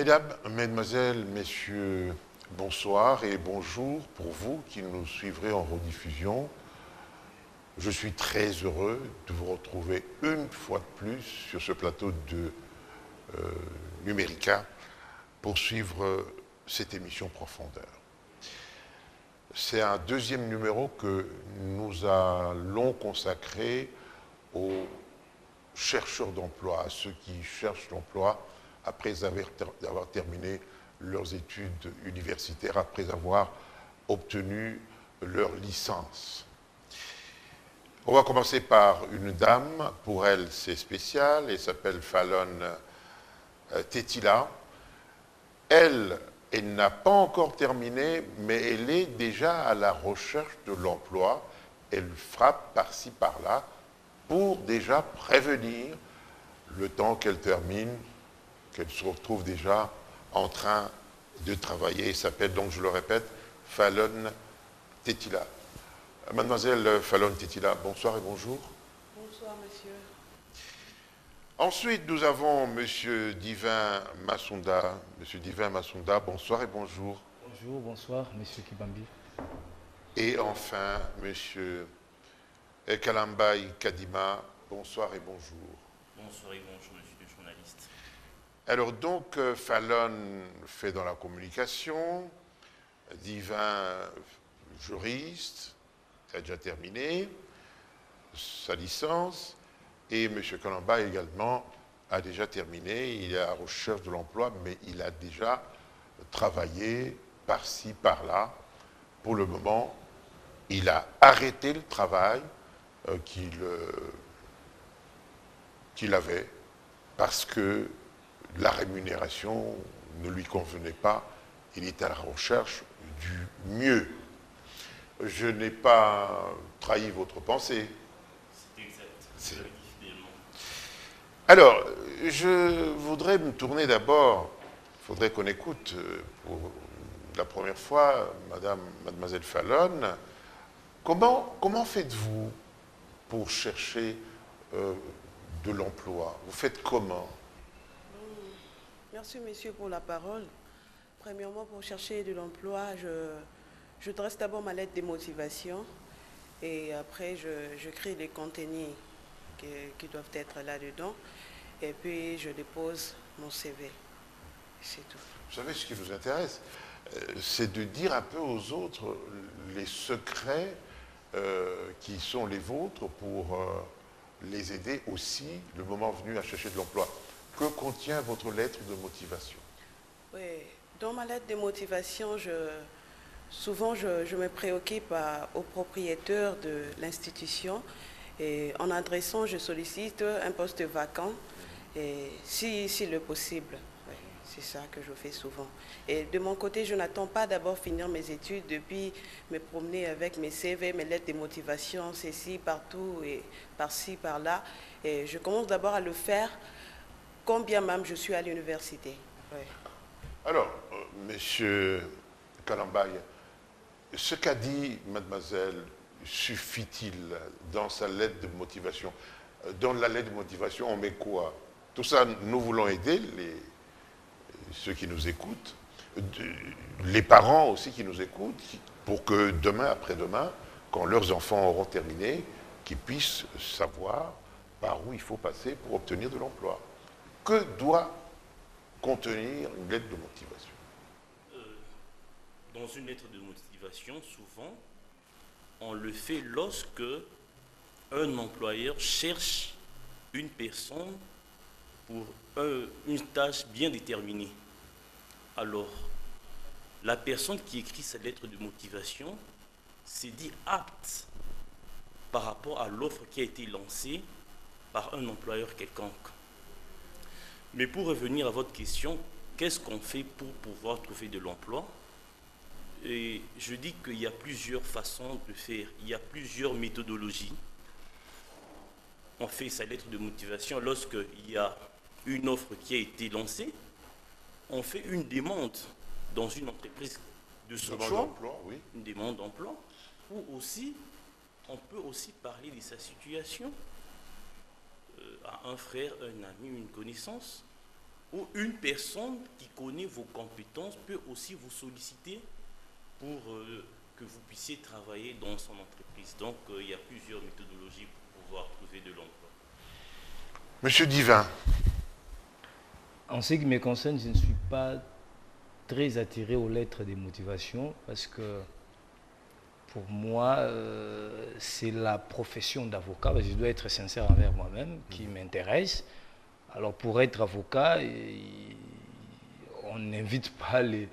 Mesdames, Mesdemoiselles, Messieurs, bonsoir et bonjour pour vous qui nous suivrez en rediffusion. Je suis très heureux de vous retrouver une fois de plus sur ce plateau de Numérica pour suivre cette émission Profondeur. C'est un deuxième numéro que nous allons consacrer aux chercheurs d'emploi, à ceux qui cherchent l'emploi après avoir terminé leurs études universitaires, après avoir obtenu leur licence. On va commencer par une dame, pour elle c'est spécial, elle s'appelle Fallon Tetila. Elle n'a pas encore terminé, mais elle est déjà à la recherche de l'emploi. Elle frappe par-ci, par-là, pour déjà prévenir le temps qu'elle termine, qu'elle se retrouve déjà en train de travailler. Elle s'appelle donc, je le répète, Fallon Tetila. Mademoiselle Fallon Tetila, bonsoir et bonjour. Bonsoir, monsieur. Ensuite, nous avons Monsieur Divin Massounda. Monsieur Divin Massounda, bonsoir et bonjour. Bonjour, bonsoir, monsieur Kibambi. Et enfin, Monsieur Kalambaï Kadima, bonsoir et bonjour. Bonsoir et bonjour, monsieur le journaliste. Alors donc, Fallon fait dans la communication, Divin juriste, a déjà terminé sa licence, et M. Kalamba également a déjà terminé, il est à la recherche de l'emploi, mais il a déjà travaillé par-ci, par-là. Pour le moment, il a arrêté le travail qu'il avait parce que la rémunération ne lui convenait pas. Il est à la recherche du mieux. Je n'ai pas trahi votre pensée. C'est exact. C'est fidèlement. Alors, je voudrais me tourner d'abord, il faudrait qu'on écoute pour la première fois mademoiselle Fallon. Comment faites-vous pour chercher de l'emploi? Vous faites comment? Merci, monsieur, pour la parole. Premièrement, pour chercher de l'emploi, je dresse d'abord ma lettre de motivation et après, je crée les contenus qui doivent être là-dedans et puis je dépose mon CV. C'est tout. Vous savez, ce qui nous intéresse, c'est de dire un peu aux autres les secrets qui sont les vôtres pour les aider aussi, le moment venu, à chercher de l'emploi. Que contient votre lettre de motivation? Oui, dans ma lettre de motivation, souvent je me préoccupe aux propriétaires de l'institution et en adressant, je sollicite un poste vacant et si le possible. Oui, c'est ça que je fais souvent. Et de mon côté, je n'attends pas d'abord finir mes études, depuis me promener avec mes CV, mes lettres de motivation, ceci, partout et par-ci, par-là. Et je commence d'abord à le faire quand bien même je suis à l'université. Oui. Alors, monsieur Kalambaye, ce qu'a dit mademoiselle suffit-il dans sa lettre de motivation? Dans la lettre de motivation, on met quoi? Tout ça, nous voulons aider ceux qui nous écoutent, les parents aussi qui nous écoutent, pour que demain, après-demain, quand leurs enfants auront terminé, qu'ils puissent savoir par où il faut passer pour obtenir de l'emploi. Que doit contenir une lettre de motivation? Dans une lettre de motivation, souvent, on le fait lorsque un employeur cherche une personne pour une tâche bien déterminée. Alors, la personne qui écrit cette lettre de motivation s'est dit apte par rapport à l'offre qui a été lancée par un employeur quelconque. Mais pour revenir à votre question, qu'est-ce qu'on fait pour pouvoir trouver de l'emploi? Et je dis qu'il y a plusieurs façons de faire, il y a plusieurs méthodologies. On fait sa lettre de motivation lorsqu'il y a une offre qui a été lancée. On fait une demande dans une entreprise de son choix, oui. une demande d'emploi, ou aussi, on peut aussi parler de sa situation à un frère, un ami, une connaissance. ou une personne qui connaît vos compétences peut aussi vous solliciter pour que vous puissiez travailler dans son entreprise. Donc, il y a plusieurs méthodologies pour pouvoir trouver de l'emploi. Monsieur Divin. En ce qui me concerne, je ne suis pas très attiré aux lettres de motivation parce que pour moi, c'est la profession d'avocat. Je dois être sincère envers moi-même qui m'intéresse. Alors pour être avocat, on n'invite pas les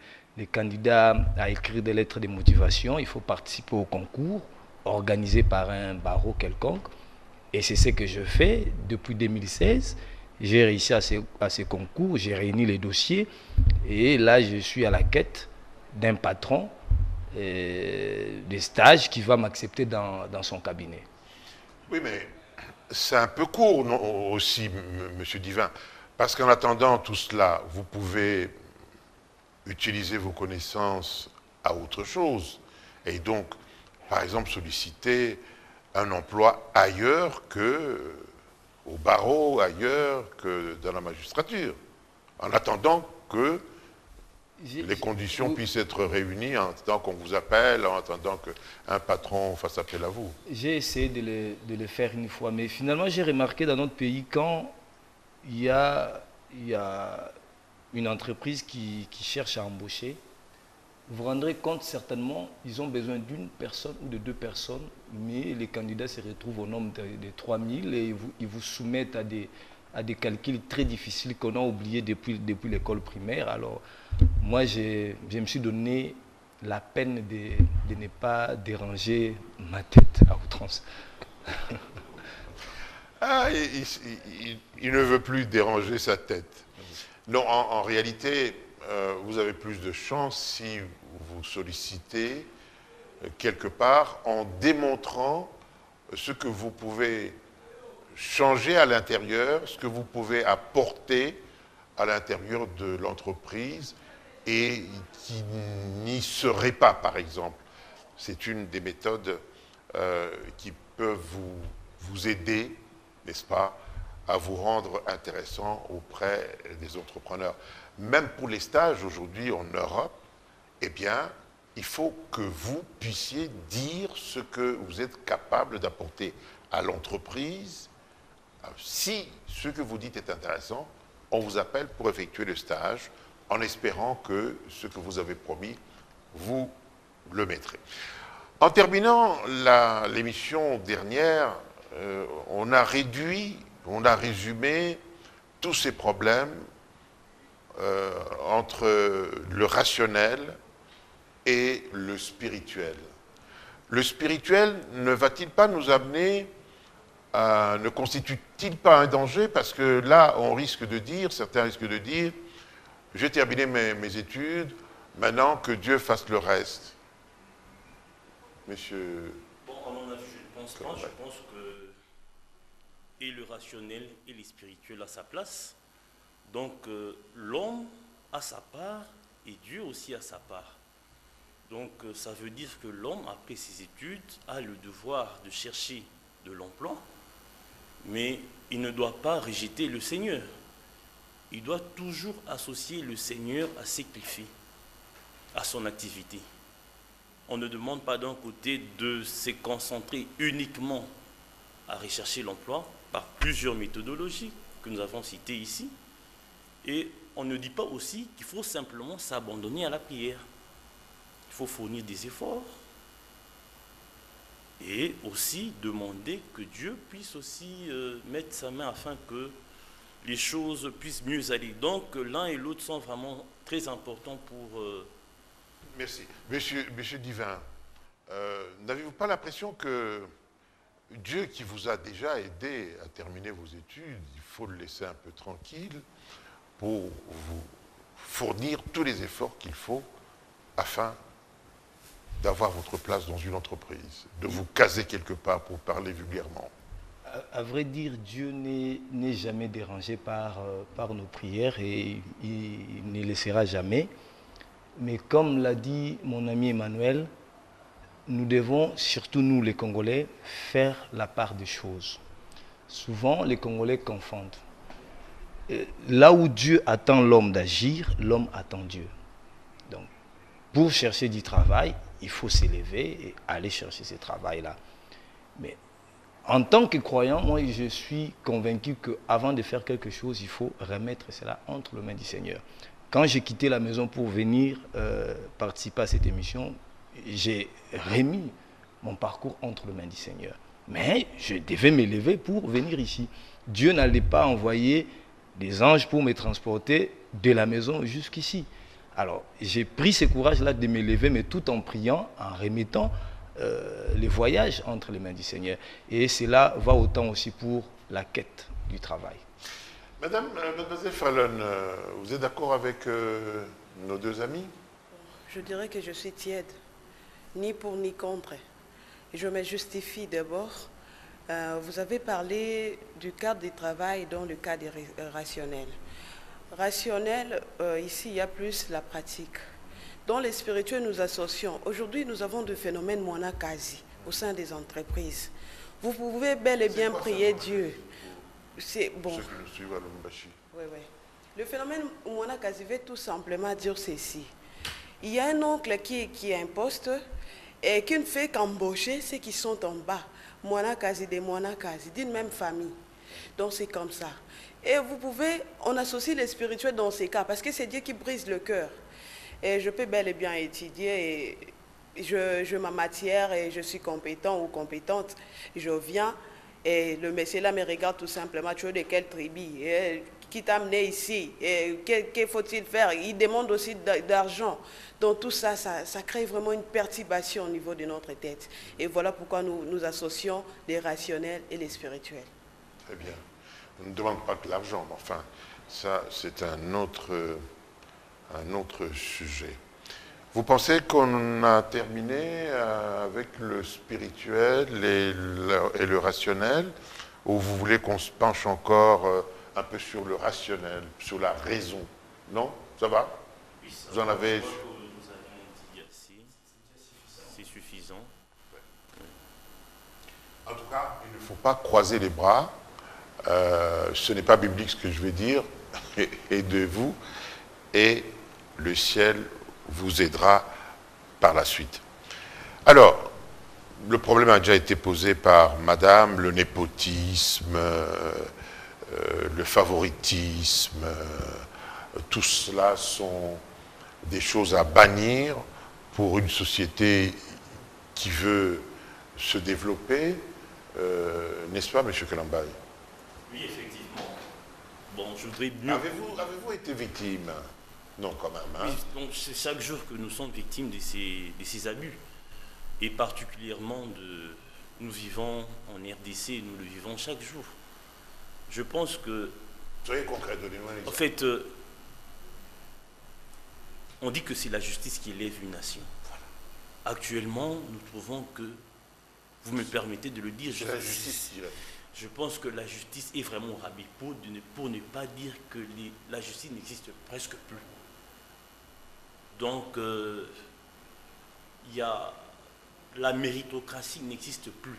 candidats à écrire des lettres de motivation. Il faut participer au concours organisé par un barreau quelconque. Et c'est ce que je fais depuis 2016. J'ai réussi à ce concours, j'ai réuni les dossiers. Et là, je suis à la quête d'un patron des stages qui va m'accepter dans son cabinet. Oui, mais c'est un peu court non, aussi, Monsieur Divin, parce qu'en attendant tout cela, vous pouvez utiliser vos connaissances à autre chose et donc, par exemple, solliciter un emploi ailleurs que au barreau, ailleurs que dans la magistrature, en attendant que les conditions puissent être réunies, en attendant qu'on vous appelle, en attendant qu'un patron fasse appel à vous. J'ai essayé de le faire une fois, mais finalement j'ai remarqué dans notre pays, quand il y a une entreprise qui cherche à embaucher, vous vous rendrez compte certainement, ils ont besoin d'une personne ou de deux personnes, mais les candidats se retrouvent au nombre de 3000 et ils vous soumettent à des calculs très difficiles qu'on a oubliés depuis l'école primaire. Alors, moi, je me suis donné la peine de ne pas déranger ma tête à outrance. Ah, il ne veut plus déranger sa tête. Non, en réalité, vous avez plus de chance si vous sollicitez quelque part en démontrant ce que vous pouvez changer à l'intérieur, ce que vous pouvez apporter à l'intérieur de l'entreprise et qui n'y serait pas, par exemple. C'est une des méthodes qui peuvent vous aider, n'est-ce pas, à vous rendre intéressant auprès des entrepreneurs. Même pour les stages aujourd'hui en Europe, eh bien, il faut que vous puissiez dire ce que vous êtes capable d'apporter à l'entreprise. Si ce que vous dites est intéressant, on vous appelle pour effectuer le stage en espérant que ce que vous avez promis, vous le mettrez. En terminant l'émission dernière, on a résumé tous ces problèmes entre le rationnel et le spirituel. Le spirituel ne va-t-il pas nous amener, ne constitue-t-il pas un danger? Parce que là, certains risquent de dire, j'ai terminé mes études, maintenant que Dieu fasse le reste. Monsieur... Bon, à mon avis, je ne pense pas. Je pense que et le rationnel et le spirituel à sa place. Donc, l'homme a sa part et Dieu aussi a sa part. Donc, ça veut dire que l'homme, après ses études, a le devoir de chercher de l'emploi, mais il ne doit pas rejeter le Seigneur. Il doit toujours associer le Seigneur à ce qu'il fait, à son activité. On ne demande pas d'un côté de se concentrer uniquement à rechercher l'emploi par plusieurs méthodologies que nous avons citées ici. Et on ne dit pas aussi qu'il faut simplement s'abandonner à la prière. Il faut fournir des efforts et aussi demander que Dieu puisse aussi mettre sa main afin que les choses puissent mieux aller. Donc l'un et l'autre sont vraiment très importants pour... Merci. Monsieur Divin, n'avez-vous pas l'impression que Dieu qui vous a déjà aidé à terminer vos études, il faut le laisser un peu tranquille pour vous fournir tous les efforts qu'il faut afin d'avoir votre place dans une entreprise, de vous caser quelque part pour parler vulgairement? À vrai dire, Dieu n'est jamais dérangé par nos prières et il ne le sera jamais. Mais comme l'a dit mon ami Emmanuel, nous devons, surtout nous les Congolais, faire la part des choses. Souvent, les Congolais confondent là où Dieu attend l'homme d'agir, l'homme attend Dieu. Donc, pour chercher du travail, il faut s'élever et aller chercher ce travail-là. Mais en tant que croyant, moi, je suis convaincu qu'avant de faire quelque chose, il faut remettre cela entre les mains du Seigneur. Quand j'ai quitté la maison pour venir participer à cette émission, j'ai remis mon parcours entre les mains du Seigneur. Mais je devais m'élever pour venir ici. Dieu n'allait pas envoyer des anges pour me transporter de la maison jusqu'ici. Alors, j'ai pris ce courage-là de m'élever, mais tout en priant, en remettant les voyages entre les mains du Seigneur. Et cela va autant aussi pour la quête du travail. Mademoiselle Fallon, vous êtes d'accord avec nos deux amis? Je dirais que je suis tiède, ni pour ni contre. Et je me justifie d'abord. Vous avez parlé du cadre du travail dans le cadre rationnel. Rationnel, ici, il y a plus la pratique. Dans les spirituels, nous associons. Aujourd'hui, nous avons des phénomènes moana-quasi au sein des entreprises. Vous pouvez bel et bien prier Dieu. C'est bon. Oui, oui. Le phénomène moana-quasi veut tout simplement dire ceci. Il y a un oncle qui est un poste et qui ne fait qu'embaucher ceux qui sont en bas. Moana-quasi, des moana-quasi, d'une même famille. Donc c'est comme ça. Et vous pouvez, on associe les spirituels dans ces cas, parce que c'est Dieu qui brise le cœur. Et je peux bel et bien étudier, et je ma matière et je suis compétent ou compétente. Je viens et le monsieur là me regarde tout simplement, tu es de quelle tribu, qui t'a amené ici, que faut-il faire? Il demande aussi d'argent. Donc tout ça, ça crée vraiment une perturbation au niveau de notre tête. Et voilà pourquoi nous associons les rationnels et les spirituels. Très bien. On ne demande pas que l'argent, mais enfin, ça c'est un autre sujet. Vous pensez qu'on a terminé avec le spirituel et le rationnel, ou vous voulez qu'on se penche encore un peu sur le rationnel, sur la raison? Non? Ça va? Oui, ça vous en avez... Nous avons dit assez. C'est suffisant. En tout cas, il ne faut pas croiser les bras. Ce n'est pas biblique ce que je vais dire, aidez-vous, et le ciel vous aidera par la suite. Alors, le problème a déjà été posé par madame, le népotisme, le favoritisme, tout cela sont des choses à bannir pour une société qui veut se développer, n'est-ce pas, M. Kalambaye? Oui, effectivement. Bon, je voudrais mieux... Avez-vous été victime? Non, quand même. Hein? Oui, donc c'est chaque jour que nous sommes victimes de ces abus. Et particulièrement, nous vivons en RDC, nous le vivons chaque jour. Je pense que... Soyez concret, donnez-moi un exemple. En fait, on dit que c'est la justice qui élève une nation. Voilà. Actuellement, nous trouvons que, vous me permettez de le dire, la justice. Je pense que la justice est vraiment au rabais pour ne pas dire que la justice n'existe presque plus. Donc, la méritocratie n'existe plus.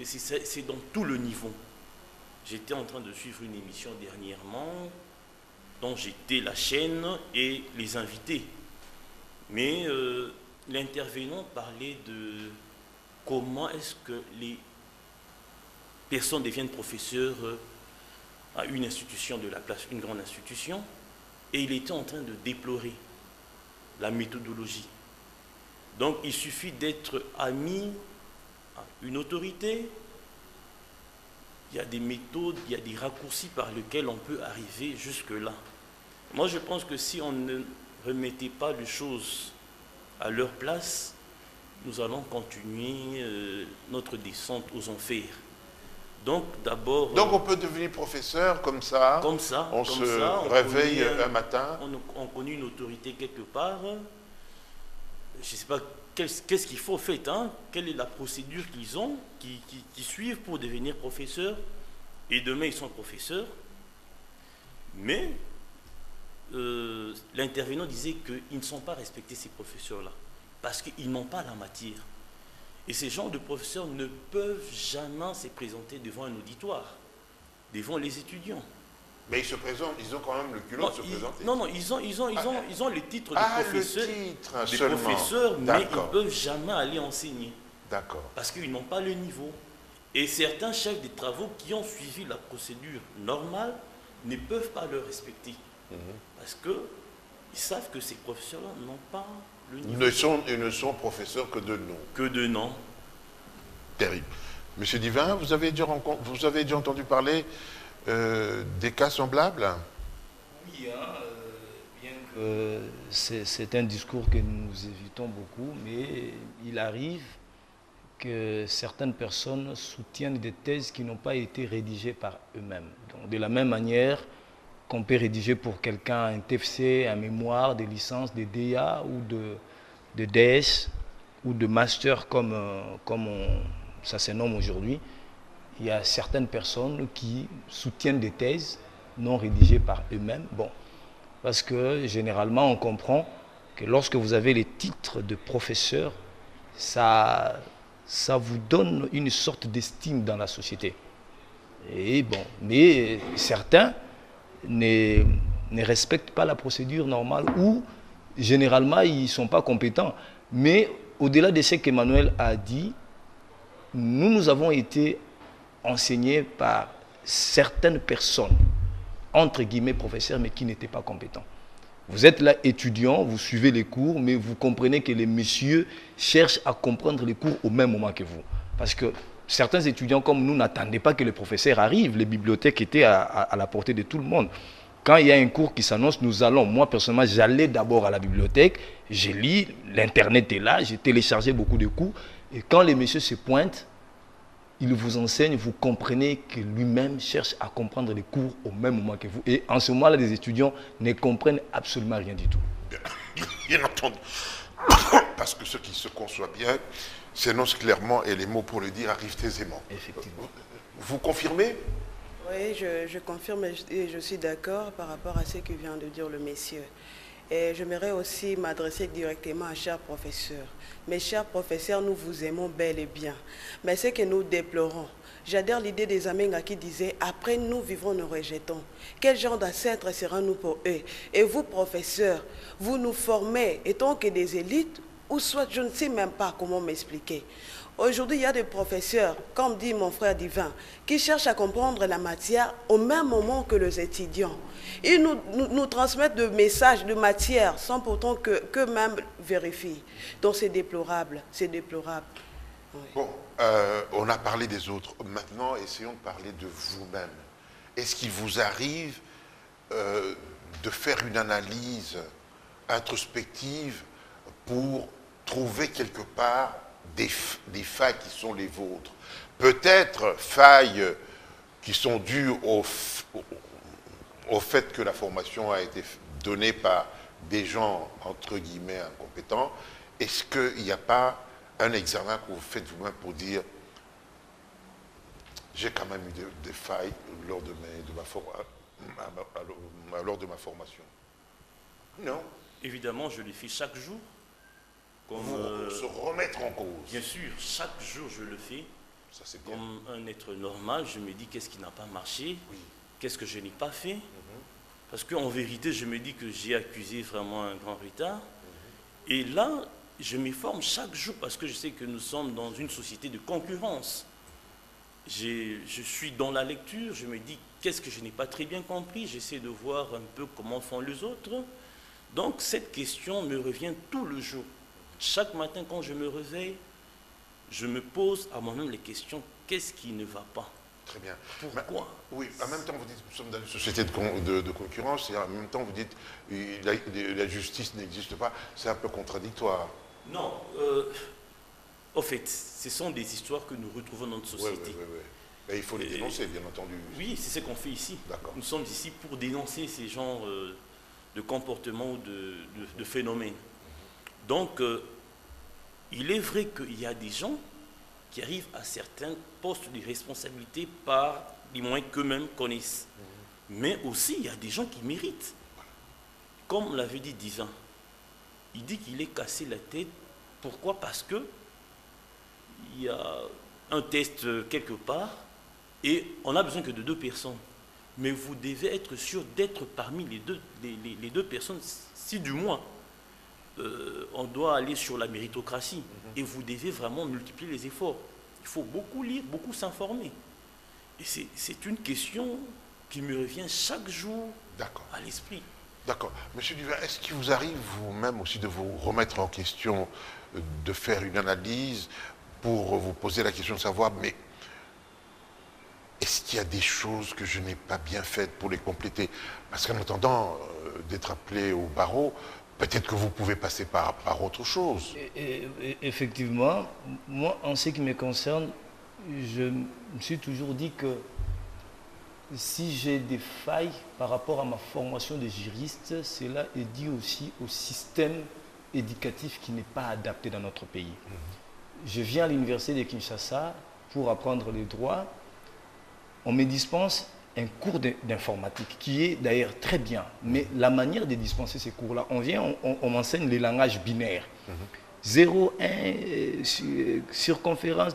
C'est dans tout le niveau. J'étais en train de suivre une émission dernièrement dont j'étais la chaîne et les invités. Mais l'intervenant parlait de comment est-ce que les personnes deviennent professeurs à une institution de la place, une grande institution, et il était en train de déplorer la méthodologie. Donc il suffit d'être ami à une autorité, il y a des méthodes, il y a des raccourcis par lesquels on peut arriver jusque-là. Moi je pense que si on ne remettait pas les choses à leur place, nous allons continuer notre descente aux enfers. Donc d'abord... Donc on peut devenir professeur comme ça. Comme ça. On se réveille un matin. On connaît une autorité quelque part. Je ne sais pas qu'est-ce qu'il faut faire. Hein? Quelle est la procédure qu'ils ont, qui suivent pour devenir professeur. Et demain ils sont professeurs. Mais l'intervenant disait qu'ils ne sont pas respectés ces professeurs-là. Parce qu'ils n'ont pas la matière. Et ces genres de professeurs ne peuvent jamais se présenter devant un auditoire, devant les étudiants. Mais ils se présentent, ils ont quand même le culot Non, de se présenter. non, ils ont le titre de professeur, le titre de seulement. professeur, mais ils D'accord. ne peuvent jamais aller enseigner. D'accord. Parce qu'ils n'ont pas le niveau. Et certains chefs des travaux qui ont suivi la procédure normale ne peuvent pas le respecter. Parce qu'ils savent que ces professeurs-là n'ont pas le niveau. Ils ne sont professeurs que de nom. Que de nom. Terrible. Monsieur Divin, vous avez déjà entendu parler des cas semblables? Oui, bien que c'est un discours que nous évitons beaucoup, mais il arrive que certaines personnes soutiennent des thèses qui n'ont pas été rédigées par eux-mêmes. Donc, de la même manière qu'on peut rédiger pour quelqu'un un TFC, un mémoire, des licences, des DA ou de DS ou de master comme ça se nomme aujourd'hui, il y a certaines personnes qui soutiennent des thèses non rédigées par eux-mêmes. Bon, parce que généralement on comprend que lorsque vous avez les titres de professeur, ça vous donne une sorte d'estime dans la société. Et bon, mais certains ne respectent pas la procédure normale ou généralement ils ne sont pas compétents. Mais au-delà de ce qu'Emmanuel a dit, nous avons été enseignés par certaines personnes, entre guillemets professeurs, mais qui n'étaient pas compétents. Vous êtes là étudiant, vous suivez les cours, mais vous comprenez que les messieurs cherchent à comprendre les cours au même moment que vous. Parce que certains étudiants comme nous n'attendaient pas que les professeurs arrivent. Les bibliothèques étaient à la portée de tout le monde. Quand il y a un cours qui s'annonce, nous allons. Moi, personnellement, j'allais d'abord à la bibliothèque, j'ai lu, l'Internet est là, j'ai téléchargé beaucoup de cours. Et quand les messieurs se pointent, il vous enseigne, vous comprenez que lui-même cherche à comprendre les cours au même moment que vous. Et en ce moment-là, les étudiants ne comprennent absolument rien du tout. Bien entendu. Parce que ce qui se conçoit bien s'énonce clairement et les mots pour le dire arrivent aisément. Effectivement. Vous confirmez? Oui, je confirme et je suis d'accord par rapport à ce que vient de dire le monsieur. Et j'aimerais aussi m'adresser directement à chers professeurs. Mes chers professeurs, nous vous aimons bel et bien. Mais ce que nous déplorons, j'adhère l'idée des Amenga qui disait « Après nous vivons, nous rejetons ». Quel genre d'ancêtres serons-nous pour eux? Et vous, professeurs, vous nous formez étant que des élites ou soit je ne sais même pas comment m'expliquer. Aujourd'hui, il y a des professeurs, comme dit mon frère Divin, qui cherchent à comprendre la matière au même moment que les étudiants. Ils nous transmettent des messages de matière sans pourtant qu'eux-mêmes vérifient. Donc c'est déplorable, c'est déplorable. Oui. Bon, on a parlé des autres. Maintenant, essayons de parler de vous-même. Est-ce qu'il vous arrive de faire une analyse introspective pour trouver quelque part des failles qui sont les vôtres? Peut-être failles qui sont dues au fait que la formation a été donnée par des gens, entre guillemets, incompétents. Est-ce qu'il n'y a pas un examen que vous faites vous-même pour dire j'ai quand même eu des failles lors de ma formation? Non. Évidemment, je le fais chaque jour. Comme, se remettre en cause. Bien sûr, chaque jour je le fais. Ça, c'est bien. Comme un être normal, je me dis qu'est-ce qui n'a pas marché, Oui. qu'est-ce que je n'ai pas fait. Parce qu'en vérité, je me dis que j'ai accusé vraiment un grand retard. Et là, je me forme chaque jour parce que je sais que nous sommes dans une société de concurrence. Je suis dans la lecture, je me dis qu'est-ce que je n'ai pas très bien compris, j'essaie de voir un peu comment font les autres. Donc cette question me revient tout le jour. Chaque matin quand je me réveille, je me pose à moi-même les questions, qu'est-ce qui ne va pas? Très bien. Pourquoi? Oui, en même temps vous dites que nous sommes dans une société de concurrence et en même temps vous dites que la justice n'existe pas. C'est un peu contradictoire. Non, en fait, ce sont des histoires que nous retrouvons dans notre société. Oui. Et il faut les dénoncer, bien entendu. Oui, c'est ce qu'on fait ici. Nous sommes ici pour dénoncer ces genres de comportements ou de phénomènes. Donc, il est vrai qu'il y a des gens qui arrivent à certains postes de responsabilité par les moyens qu'eux-mêmes connaissent. Mais aussi, il y a des gens qui méritent. Comme l'avait dit Divin, il dit qu'il est cassé la tête. Pourquoi? Parce que il y a un test quelque part et on n'a besoin que de 2 personnes. mais vous devez être sûr d'être parmi les deux personnes, si du moins on doit aller sur la méritocratie, et vous devez vraiment multiplier les efforts. Il faut beaucoup lire, beaucoup s'informer. Et c'est une question qui me revient chaque jour à l'esprit. D'accord. Monsieur Duvert, est-ce qu'il vous arrive vous-même aussi de vous remettre en question, de faire une analyse pour vous poser la question de savoir, mais est-ce qu'il y a des choses que je n'ai pas bien faites pour les compléter? Parce qu'en attendant d'être appelé au barreau, peut-être que vous pouvez passer par autre chose. Effectivement, moi, en ce qui me concerne, je me suis toujours dit que si j'ai des failles par rapport à ma formation de juriste, cela est dû aussi au système éducatif qui n'est pas adapté dans notre pays. Je viens à l'université de Kinshasa pour apprendre les droits. On me dispense un cours d'informatique qui est d'ailleurs très bien, mais la manière de dispenser ces cours-là, on m'enseigne les langages binaires. 0, 1, circonférence,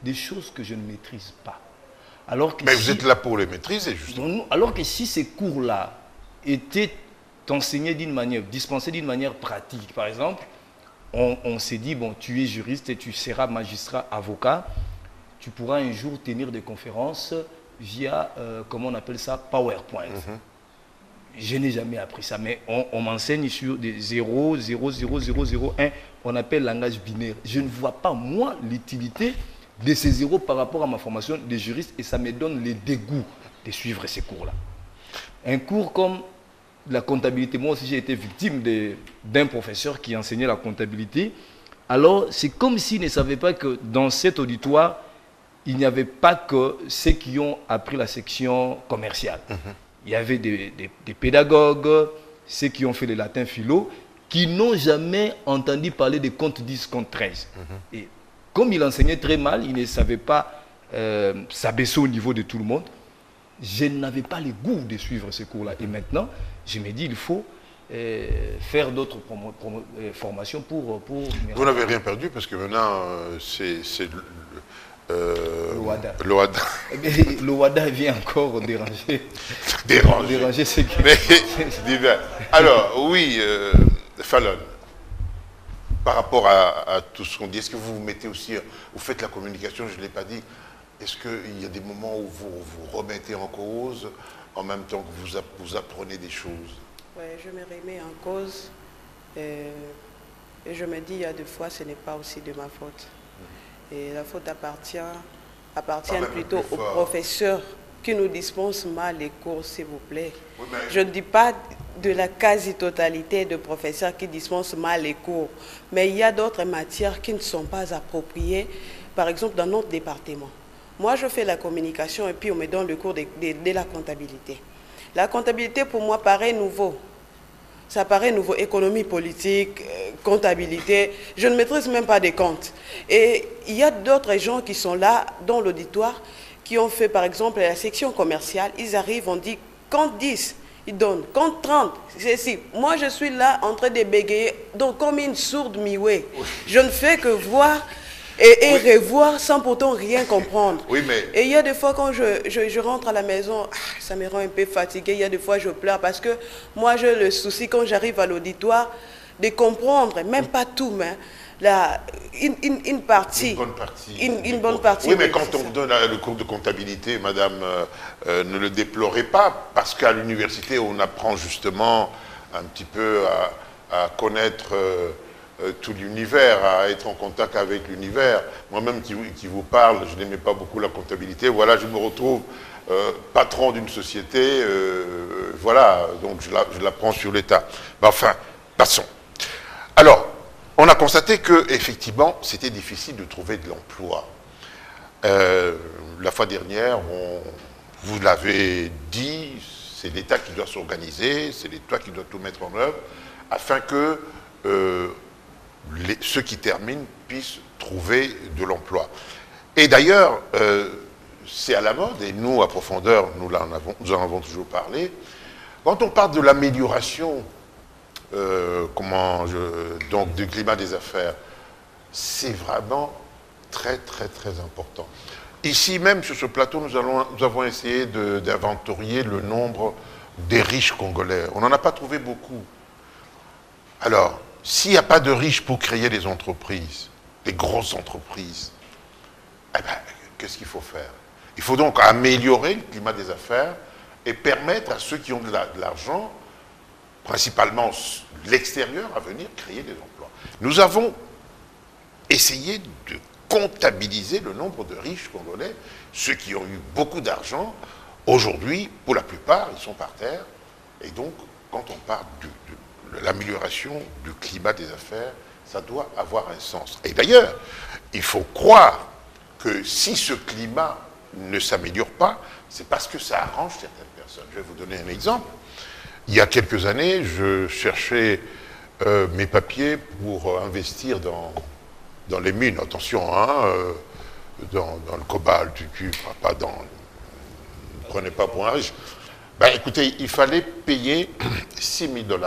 des choses que je ne maîtrise pas. Alors que mais vous êtes là pour les maîtriser, justement. Alors que si ces cours-là étaient enseignés d'une manière, dispensés d'une manière pratique, par exemple, on s'est dit, bon, tu es juriste et tu seras magistrat, avocat, tu pourras un jour tenir des conférences via, comment on appelle ça, PowerPoint. Je n'ai jamais appris ça, mais on m'enseigne sur des 0, 0, 0, 0, 0, 1, on appelle langage binaire. Je ne vois pas, moi, l'utilité de ces zéros par rapport à ma formation de juriste, et ça me donne le dégoût de suivre ces cours-là. Un cours comme la comptabilité, moi aussi j'ai été victime d'un professeur qui enseignait la comptabilité. Alors c'est comme s'il ne savait pas que dans cet auditoire, il n'y avait pas que ceux qui ont appris la section commerciale. Il y avait des pédagogues, ceux qui ont fait le latin philo, qui n'ont jamais entendu parler des comptes 10, comptes 13. Et comme il enseignait très mal, il ne savait pas s'abaisser au niveau de tout le monde. Je n'avais pas le goût de suivre ces cours-là. Et maintenant, je me dis, il faut faire d'autres formations pour vous n'avez rien perdu parce que maintenant, c'est le WADA. Le WADA vient encore déranger. Déranger ce qui... Alors, oui, Fallon, par rapport à tout ce qu'on dit, est-ce que vous vous mettez aussi, vous faites la communication, je ne l'ai pas dit, est-ce qu'il y a des moments où vous vous remettez en cause en même temps que vous apprenez des choses? Oui, je me remets en cause et je me dis, il y a des fois, ce n'est pas aussi de ma faute. Et la faute appartient plutôt aux professeurs qui nous dispensent mal les cours, s'il vous plaît. Oui, je ne dis pas de la quasi-totalité de professeurs qui dispensent mal les cours, mais il y a d'autres matières qui ne sont pas appropriées, par exemple dans notre département. Moi, je fais la communication et puis on me donne le cours de la comptabilité. La comptabilité, pour moi, paraît nouveau. Ça paraît nouveau, économie politique, comptabilité. Je ne maîtrise même pas des comptes. Et il y a d'autres gens qui sont là, dans l'auditoire, qui ont fait, par exemple, la section commerciale. Ils arrivent, on dit, compte 10, ils donnent, compte 30, c'est si. Moi, je suis là, en train de bégayer, donc comme une sourde miouée. Je ne fais que voir et revoir sans pourtant rien comprendre. Oui, mais... Et il y a des fois quand je rentre à la maison, ça me rend un peu fatiguée. Il y a des fois je pleure parce que moi j'ai le souci quand j'arrive à l'auditoire de comprendre, même pas tout, mais une partie. Une bonne partie. Oui, mais quand on donne le cours de comptabilité, madame, ne le déplorez pas, parce qu'à l'université on apprend justement un petit peu à connaître... tout l'univers, à être en contact avec l'univers. Moi-même qui vous parle, je n'aimais pas beaucoup la comptabilité. Voilà, je me retrouve patron d'une société. Voilà, donc je la prends sur l'État. Mais enfin, passons. Alors, on a constaté que effectivement, c'était difficile de trouver de l'emploi. La fois dernière, vous l'avez dit, c'est l'État qui doit s'organiser, c'est l'État qui doit tout mettre en œuvre, afin que ceux qui terminent puissent trouver de l'emploi. Et d'ailleurs, c'est à la mode, et nous, à Profondeur, nous en avons toujours parlé. Quand on parle de l'amélioration donc, du climat des affaires, c'est vraiment très, très, très important. Ici même, sur ce plateau, nous avons essayé d'inventorier le nombre des riches Congolais. On n'en a pas trouvé beaucoup. Alors, s'il n'y a pas de riches pour créer des entreprises, des grosses entreprises, eh ben, qu'est-ce qu'il faut faire? Il faut donc améliorer le climat des affaires et permettre à ceux qui ont de l'argent, principalement l'extérieur, à venir créer des emplois. Nous avons essayé de comptabiliser le nombre de riches Congolais, ceux qui ont eu beaucoup d'argent. Aujourd'hui, pour la plupart, ils sont par terre. Et donc, quand on parle de l'amélioration du climat des affaires, ça doit avoir un sens. Et d'ailleurs, il faut croire que si ce climat ne s'améliore pas, c'est parce que ça arrange certaines personnes. Je vais vous donner un exemple. Il y a quelques années, je cherchais mes papiers pour investir dans les mines. Attention, hein, dans le cobalt, pas dans... Ne prenez pas pour un riche. Ben, écoutez, il fallait payer 6 000 $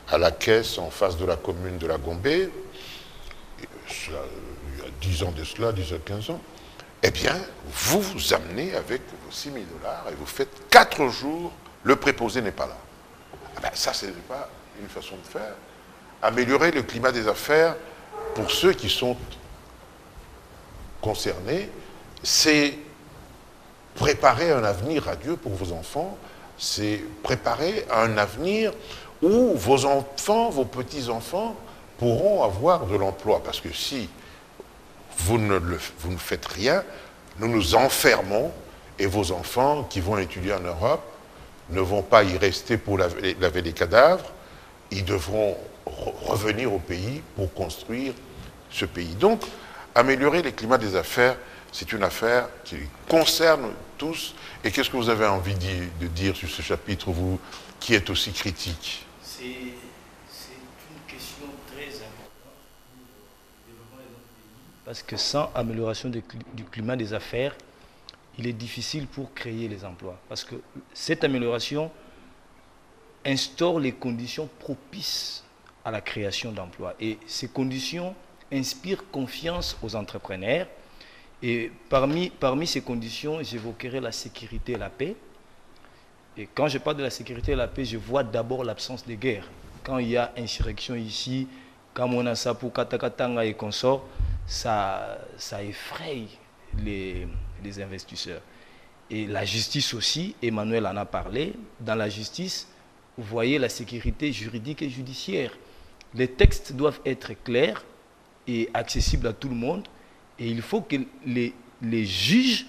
à la caisse en face de la commune de la Gombe. Il y a 10 ans de cela, 10 à 15 ans. Eh bien, vous vous amenez avec vos 6 000 $ et vous faites 4 jours, le préposé n'est pas là. Ah ben, ça, ce n'est pas une façon de faire. Améliorer le climat des affaires pour ceux qui sont concernés, c'est préparer un avenir radieux pour vos enfants, c'est préparer un avenir où vos enfants, vos petits-enfants pourront avoir de l'emploi. Parce que si vous ne faites rien, nous nous enfermons et vos enfants qui vont étudier en Europe ne vont pas y rester pour laver les cadavres, ils devront revenir au pays pour construire ce pays. Donc, améliorer les climats des affaires, c'est une affaire qui concerne tous. Et qu'est-ce que vous avez envie de dire sur ce chapitre, vous, qui êtes aussi critique? C'est une question très importante pour le développement de notre pays. Parce que sans amélioration du climat des affaires, il est difficile pour créer les emplois. Parce que cette amélioration instaure les conditions propices à la création d'emplois. Et ces conditions inspirent confiance aux entrepreneurs. Et parmi ces conditions, j'évoquerai la sécurité et la paix. Et quand je parle de la sécurité et la paix, je vois d'abord l'absence de guerre. Quand il y a insurrection ici, quand on a ça pour Katakatanga et consorts, ça effraie les investisseurs. Et la justice aussi, Emmanuel en a parlé, dans la justice, vous voyez la sécurité juridique et judiciaire. Les textes doivent être clairs et accessibles à tout le monde. Et il faut que les juges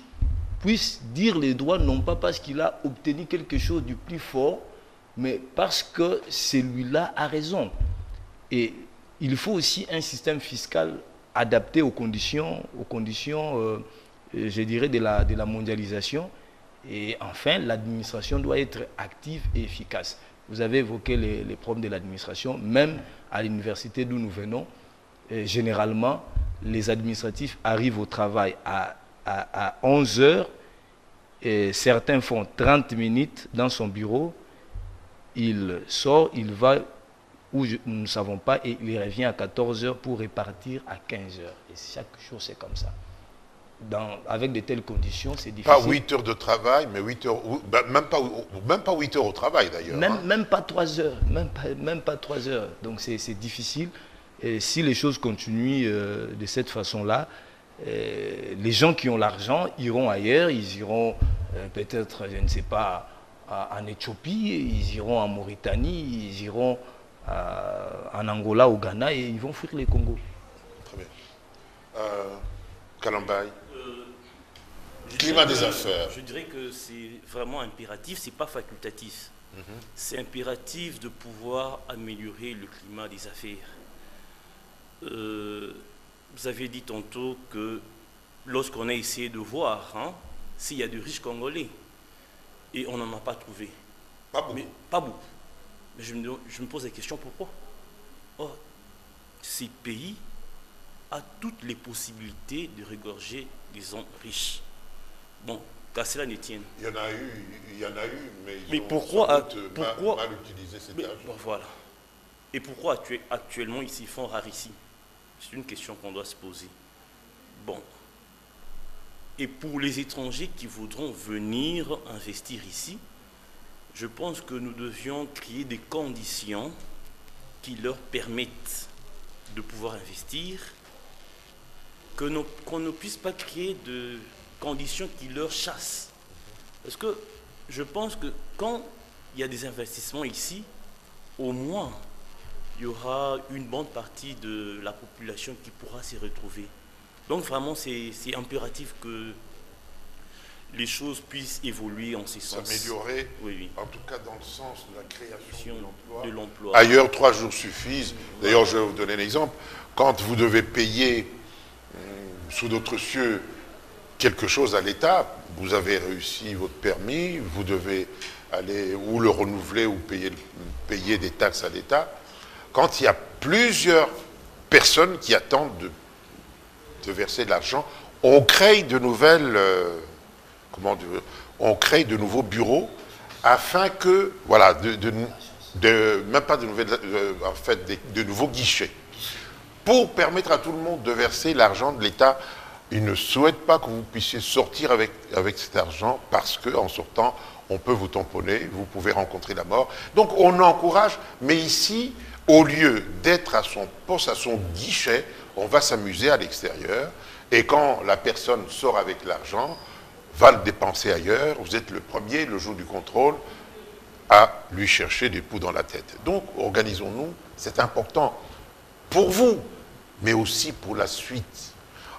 puissent dire les droits, non pas parce qu'il a obtenu quelque chose du plus fort, mais parce que celui-là a raison. Et il faut aussi un système fiscal adapté aux conditions je dirais, de la mondialisation. Et enfin, l'administration doit être active et efficace. Vous avez évoqué les problèmes de l'administration, même à l'université d'où nous venons, généralement, les administratifs arrivent au travail à 11 heures, et certains font 30 minutes dans son bureau, il sort, il va où nous ne savons pas, et il revient à 14 heures pour repartir à 15 heures. Et chaque jour, c'est comme ça. Avec de telles conditions, c'est difficile. Pas 8 heures de travail, mais 8 heures, même pas 8 heures au travail d'ailleurs. Même pas 3 heures, même pas 3 heures. Donc c'est difficile. Et si les choses continuent de cette façon-là, les gens qui ont l'argent iront ailleurs, ils iront peut-être, je ne sais pas, en Éthiopie, ils iront en Mauritanie, ils iront en Angola, au Ghana, et ils vont fuir les Congo. Très bien. Kalambay, climat des affaires. Je dirais que c'est vraiment impératif, c'est pas facultatif. C'est impératif de pouvoir améliorer le climat des affaires. Vous avez dit tantôt que lorsqu'on a essayé de voir s'il y a de riches Congolais, et on n'en a pas trouvé. Pas beaucoup. Mais, pas beaucoup. Mais je me pose la question, pourquoi? Or, ces pays ont toutes les possibilités de regorger des hommes riches. Bon, qu'à cela ne tienne. Il y en a eu, mais ils ont pourquoi mal utilisé cet argent. Bon, voilà. Et pourquoi actuellement ils s'y font rarissime? C'est une question qu'on doit se poser. Bon, Et pour les étrangers qui voudront venir investir ici, je pense que nous devions créer des conditions qui leur permettent de pouvoir investir, qu'on ne puisse pas créer de conditions qui leur chassent. Parce que je pense que quand il y a des investissements ici, au moins, il y aura une bonne partie de la population qui pourra s'y retrouver. Donc vraiment, c'est impératif que les choses puissent évoluer en ce sens. S'améliorer, oui, oui. En tout cas dans le sens de la création de l'emploi. Ailleurs, 3 jours suffisent. D'ailleurs, je vais vous donner un exemple. Quand vous devez payer sous d'autres cieux quelque chose à l'État, vous avez réussi votre permis, vous devez aller ou le renouveler ou payer des taxes à l'État. Quand il y a plusieurs personnes qui attendent de verser de l'argent, on crée de nouvelles... on crée de nouveaux bureaux afin que, voilà, même pas de nouvelles, en fait, de nouveaux guichets, pour permettre à tout le monde de verser l'argent de l'État. Ils ne souhaitent pas que vous puissiez sortir avec cet argent parce qu'en sortant, on peut vous tamponner, vous pouvez rencontrer la mort. Donc on encourage, mais ici, au lieu d'être à son poste, à son guichet, on va s'amuser à l'extérieur. Et quand la personne sort avec l'argent, va le dépenser ailleurs, vous êtes le premier, le jour du contrôle, à lui chercher des poux dans la tête. Donc, organisons-nous, c'est important pour vous, mais aussi pour la suite.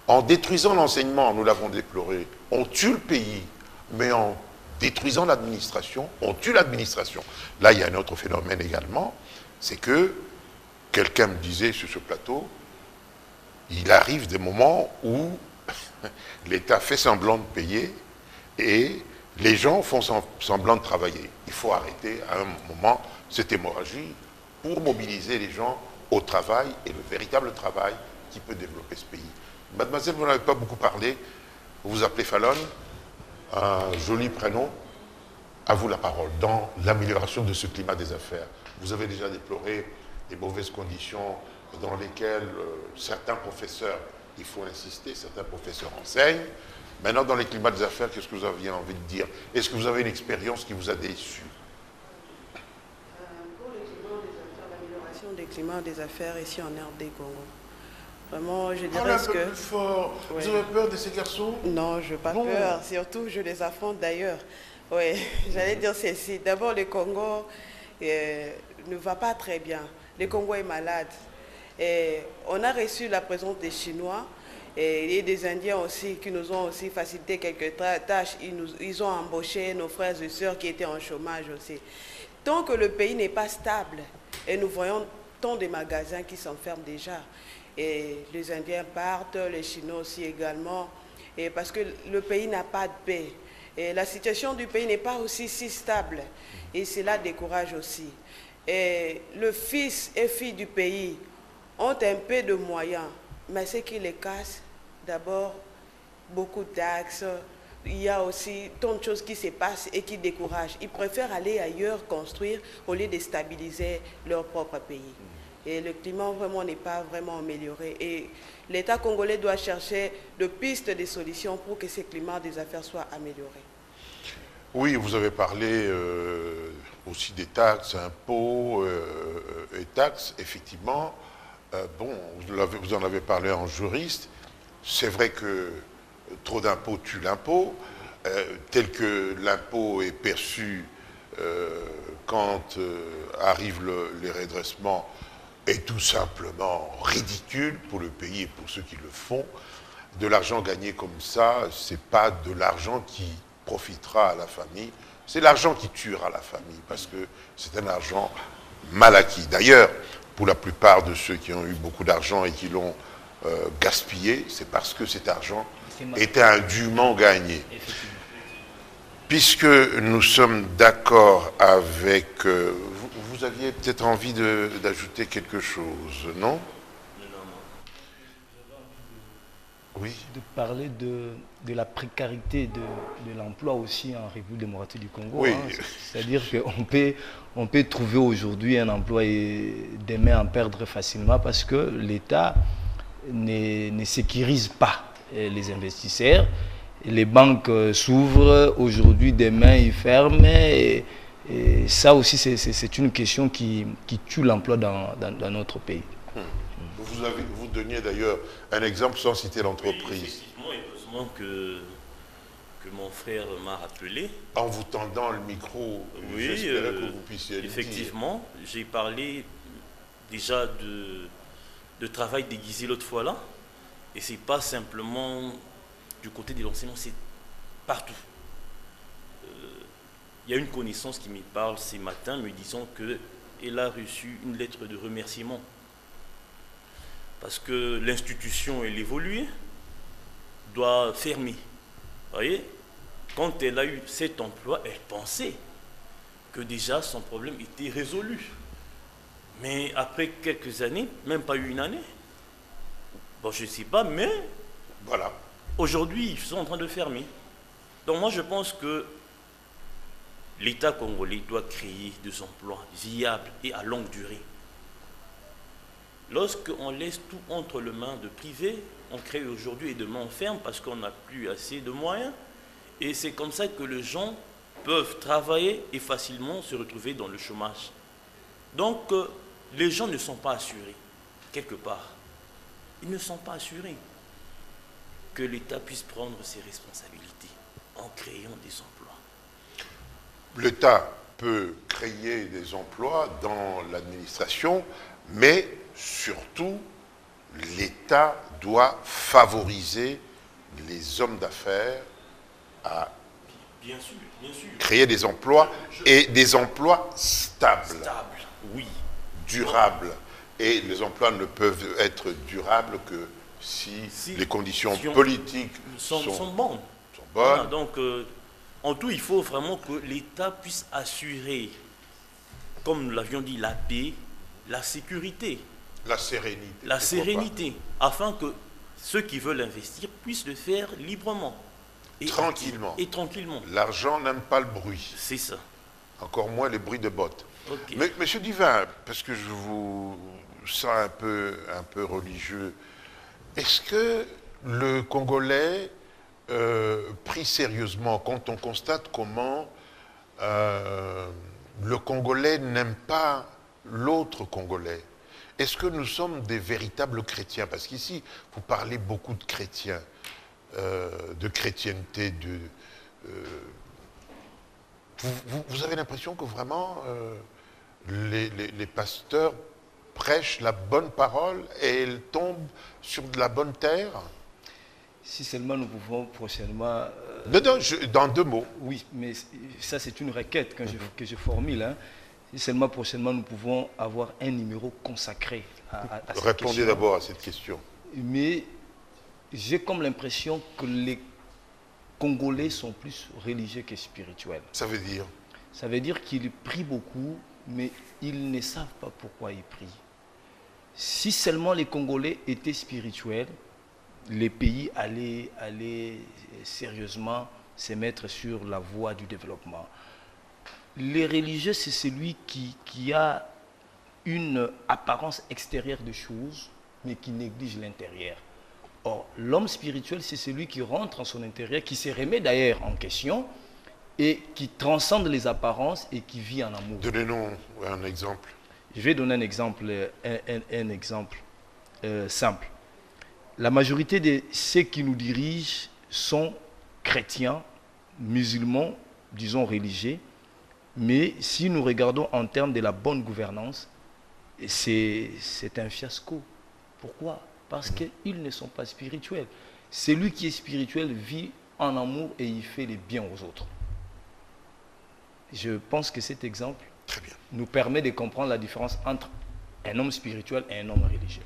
En détruisant l'enseignement, nous l'avons déploré, on tue le pays, mais en détruisant l'administration, on tue l'administration. Là, il y a un autre phénomène également, c'est que, quelqu'un me disait sur ce plateau, il arrive des moments où l'État fait semblant de payer et les gens font semblant de travailler. Il faut arrêter à un moment cette hémorragie pour mobiliser les gens au travail et le véritable travail qui peut développer ce pays. Mademoiselle, vous n'avez pas beaucoup parlé. Vous vous appelez Fallon, un joli prénom. À vous la parole. Dans l'amélioration de ce climat des affaires, vous avez déjà déploré les mauvaises conditions dans lesquelles certains professeurs, il faut insister, certains professeurs enseignent. Maintenant, dans les climats des affaires, qu'est-ce que vous aviez envie de dire? Est-ce que vous avez une expérience qui vous a déçu? Pour le climat des affaires, l'amélioration des climats des affaires ici en RD Congo, vraiment, je dirais que... Plus fort. Ouais. Vous avez peur de ces garçons? Non, je n'ai pas peur. Surtout, je les affronte d'ailleurs. Oui, j'allais dire ceci. D'abord, le Congo ne va pas très bien. Le Congo est malade. Et on a reçu la présence des Chinois et des Indiens aussi qui nous ont aussi facilité quelques tâches. Ils ont embauché nos frères et sœurs qui étaient en chômage aussi. Tant que le pays n'est pas stable, et nous voyons tant de magasins qui s'enferment déjà, et les Indiens partent, les Chinois aussi également, et parce que le pays n'a pas de paix. Et la situation du pays n'est pas aussi si stable, et cela décourage aussi. Et le fils et filles du pays ont un peu de moyens, mais ce qui les casse, d'abord, beaucoup d'axes, il y a aussi tant de choses qui se passent et qui découragent. Ils préfèrent aller ailleurs construire au lieu de stabiliser leur propre pays. Et le climat vraiment n'est pas vraiment amélioré. Et l'État congolais doit chercher de pistes de solutions pour que ce climat des affaires soit amélioré. Oui, vous avez parlé aussi des taxes, impôts et taxes, effectivement. Bon, vous en avez parlé en juriste. C'est vrai que trop d'impôts tue l'impôt, tel que l'impôt est perçu quand arrivent les redressements, est tout simplement ridicule pour le pays et pour ceux qui le font. De l'argent gagné comme ça, c'est pas de l'argent qui profitera à la famille, c'est l'argent qui tuera la famille, parce que c'est un argent mal acquis. D'ailleurs, pour la plupart de ceux qui ont eu beaucoup d'argent et qui l'ont gaspillé, c'est parce que cet argent était indûment gagné. Puisque nous sommes d'accord avec... vous aviez peut-être envie d'ajouter quelque chose, non? Oui. De parler de la précarité de l'emploi aussi en République démocratique du Congo. Oui. Hein. C'est-à-dire qu'on peut trouver aujourd'hui un emploi et demain en perdre facilement parce que l'État ne sécurise pas les investisseurs. les banques s'ouvrent, aujourd'hui, demain, ils ferment. Et ça aussi, c'est une question qui tue l'emploi dans notre pays. Vous donniez d'ailleurs un exemple sans citer l'entreprise. Oui, effectivement, heureusement que mon frère m'a rappelé. En vous tendant le micro, oui, j'espérais que vous puissiez le effectivement, j'ai parlé déjà de travail déguisé l'autre fois là. Et c'est pas simplement du côté de l'enseignant, c'est partout. Il y a une connaissance qui me parle ce matin me disant qu'elle a reçu une lettre de remerciement. Parce que l'institution, elle évolue, doit fermer. Vous voyez, quand elle a eu cet emploi, elle pensait que déjà son problème était résolu. Mais après quelques années, même pas une année, bon, je ne sais pas, mais voilà. Aujourd'hui, ils sont en train de fermer. Donc moi, je pense que l'État congolais doit créer des emplois viables et à longue durée. Lorsqu'on laisse tout entre les mains de privés, on crée aujourd'hui et demain on ferme parce qu'on n'a plus assez de moyens. Et c'est comme ça que les gens peuvent travailler et facilement se retrouver dans le chômage. Donc, les gens ne sont pas assurés, quelque part. Ils ne sont pas assurés que l'État puisse prendre ses responsabilités en créant des emplois. L'État peut créer des emplois dans l'administration, mais surtout, l'État doit favoriser les hommes d'affaires à bien sûr. créer des emplois et des emplois stables. Stables, oui. Durables. Et les emplois ne peuvent être durables que si les conditions politiques sont bonnes. Voilà, donc, en tout, il faut vraiment que l'État puisse assurer, comme nous l'avions dit, la paix, la sécurité. La sérénité. La sérénité, afin que ceux qui veulent investir puissent le faire librement. Et tranquillement. Et tranquillement. L'argent n'aime pas le bruit. C'est ça. Encore moins les bruits de bottes. Okay. Mais, Monsieur Divin, parce que je vous sens un peu religieux, est-ce que le Congolais, pris sérieusement, quand on constate comment le Congolais n'aime pas l'autre Congolais, est-ce que nous sommes des véritables chrétiens? Parce qu'ici, vous parlez beaucoup de chrétiens, de chrétienté, vous avez l'impression que vraiment les pasteurs prêchent la bonne parole et elles tombent sur de la bonne terre? Si seulement nous pouvons prochainement... dans deux mots. Oui, mais ça c'est une requête que je formule. Hein. Si seulement prochainement nous pouvons avoir un numéro consacré à cette question. Répondez d'abord à cette question. Mais j'ai comme l'impression que les Congolais sont plus religieux que spirituels. Ça veut dire? Ça veut dire qu'ils prient beaucoup, mais ils ne savent pas pourquoi ils prient. Si seulement les Congolais étaient spirituels, les pays allaient sérieusement se mettre sur la voie du développement. Les religieux, c'est celui qui a une apparence extérieure des choses, mais qui néglige l'intérieur. Or, l'homme spirituel, c'est celui qui rentre en son intérieur, qui se remet d'ailleurs en question, et qui transcende les apparences et qui vit en amour. Donnez-nous un exemple. Je vais donner un exemple, simple. La majorité de ceux qui nous dirigent sont chrétiens, musulmans, disons religieux, mais si nous regardons en termes de la bonne gouvernance, c'est un fiasco. Pourquoi? Parce qu'ils ne sont pas spirituels. Celui qui est spirituel vit en amour et il fait les biens aux autres. Je pense que cet exemple nous permet de comprendre la différence entre un homme spirituel et un homme religieux.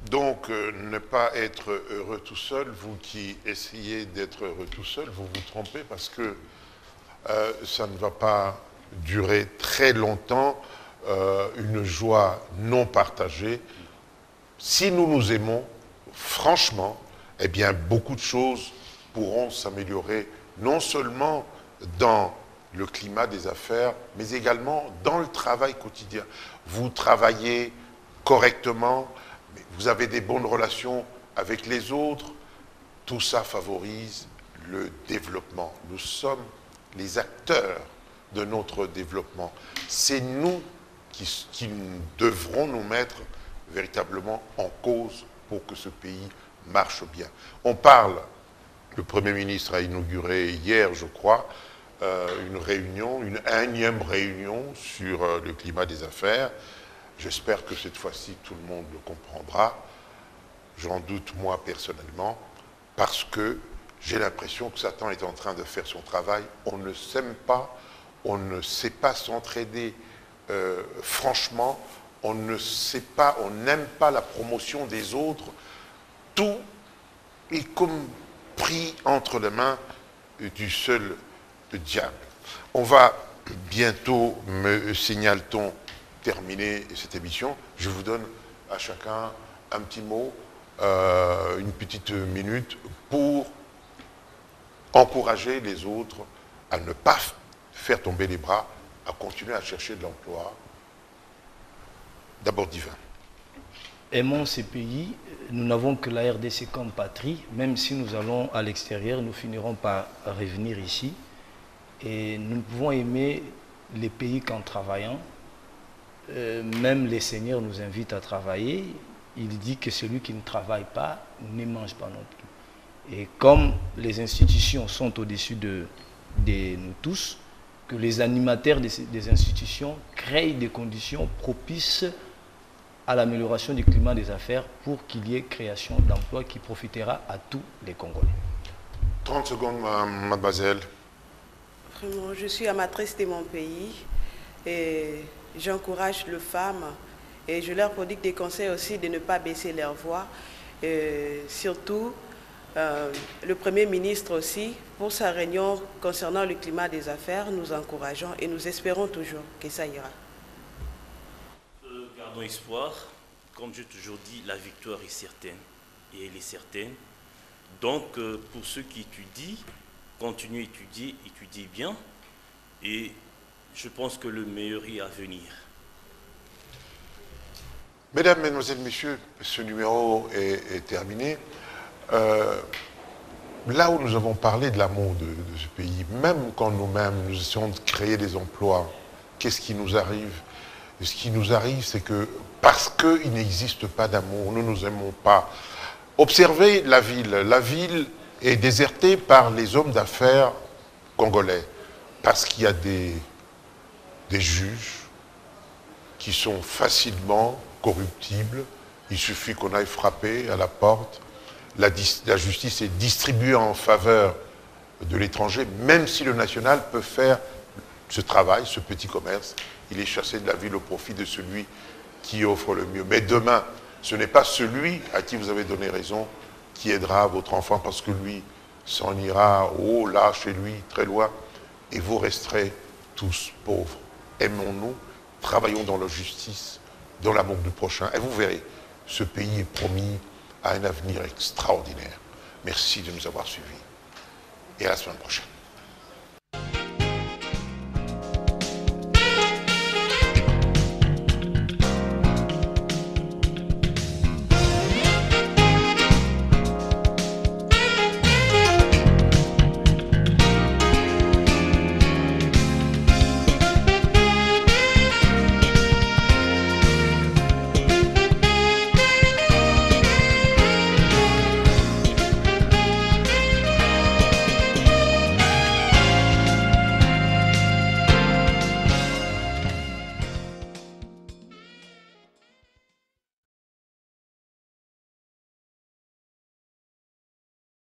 Donc, ne pas être heureux tout seul, vous qui essayez d'être heureux tout seul, vous vous trompez parce que ça ne va pas durer très longtemps, une joie non partagée. Si nous nous aimons, franchement, eh bien, beaucoup de choses pourront s'améliorer, non seulement dans le climat des affaires, mais également dans le travail quotidien. Vous travaillez correctement, vous avez des bonnes relations avec les autres, tout ça favorise le développement. Nous sommes les acteurs de notre développement. C'est nous qui devrons nous mettre véritablement en cause pour que ce pays marche bien. On parle, le Premier ministre a inauguré hier, je crois, une réunion, une énième réunion sur le climat des affaires. J'espère que cette fois-ci, tout le monde le comprendra. J'en doute, moi, personnellement, parce que j'ai l'impression que Satan est en train de faire son travail. On ne s'aime pas, on ne sait pas s'entraider franchement, on ne sait pas, on n'aime pas la promotion des autres. Tout est comme pris entre les mains du seul diable. On va bientôt, me signale-t-on, terminer cette émission. Je vous donne à chacun un petit mot, une petite minute pour encourager les autres à ne pas faire tomber les bras, à continuer à chercher de l'emploi. D'abord divin. Aimons ces pays, nous n'avons que la RDC comme patrie, même si nous allons à l'extérieur, nous finirons par revenir ici. Et nous pouvons aimer les pays qu'en travaillant. Même les seigneurs nous invitent à travailler. Il dit que celui qui ne travaille pas ne mange pas non plus. Et comme les institutions sont au-dessus de nous tous, que les animateurs des institutions créent des conditions propices à l'amélioration du climat des affaires pour qu'il y ait création d'emplois qui profitera à tous les Congolais. 30 secondes, mademoiselle. Vraiment, je suis amatrice de mon pays et j'encourage les femmes et je leur prodigue des conseils aussi de ne pas baisser leur voix. Surtout, le Premier ministre aussi, pour sa réunion concernant le climat des affaires, nous encourageons et nous espérons toujours que ça ira. Gardons espoir. Comme j'ai toujours dit, la victoire est certaine et elle est certaine. Donc, pour ceux qui étudient, continuez à étudier, étudiez bien et je pense que le meilleur est à venir. Mesdames, Mesdemoiselles, Messieurs, ce numéro est terminé. Là où nous avons parlé de l'amour de ce pays, même quand nous-mêmes nous essayons de créer des emplois, qu'est-ce qui nous arrive? Ce qui nous arrive, c'est que parce qu'il n'existe pas d'amour, nous ne nous aimons pas. Observez la ville. La ville est désertée par les hommes d'affaires congolais parce qu'il y a des juges qui sont facilement corruptibles. Il suffit qu'on aille frapper à la porte. La justice est distribuée en faveur de l'étranger, même si le national peut faire ce travail, ce petit commerce. Il est chassé de la ville au profit de celui qui offre le mieux. Mais demain, ce n'est pas celui à qui vous avez donné raison qui aidera votre enfant parce que lui s'en ira haut, là, chez lui, très loin, et vous resterez tous pauvres. Aimons-nous, travaillons dans la justice, dans l'amour du prochain, et vous verrez, ce pays est promis à un avenir extraordinaire. Merci de nous avoir suivis, et à la semaine prochaine.